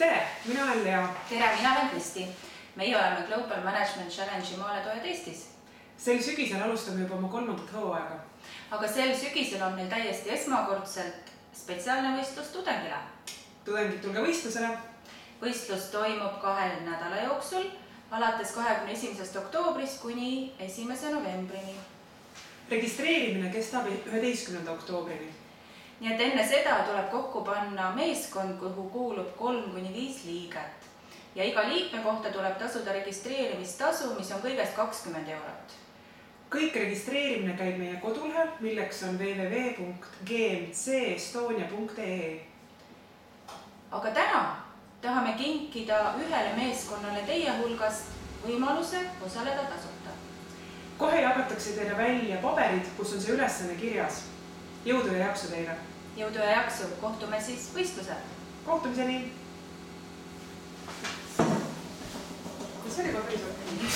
Tere, mina olen Lea. Tere, mina olen Kristi. Meie oleme Global Management Challenge'i maaletoojad Eestis. Sel sügisel alustame juba oma 3. hooaega. Aga sel sügisel on meil täiesti esmakordselt spetsiaalne võistlus tudengile. Tudengid, tulge võistlusele. Võistlus toimub 2 nädala jooksul, alates 21. oktoobrist kuni 1. novembrini. Registreerimine kestab 11. oktoobrini. Nii et enne seda tuleb kokku panna meeskond, kuhu kuulub 3-5 liiget. Ja iga liikme kohta tuleb tasuda registreerimistasu, mis on kõigest 20 €. Kõik registreerimine käib meie kodulehel, milleks on www.gmcestonia.ee. Aga täna tahame kinkida ühele meeskonnale teie hulgast võimaluse osaleda tasuta. Kohe jagatakse teile välja paberid, kus on see ülesanne kirjas. Jõudu ja jaksu teile! Jõudu ja jaksu! Kohtume siis võistlusel! Kohtumiseni! See oli ka päris okei.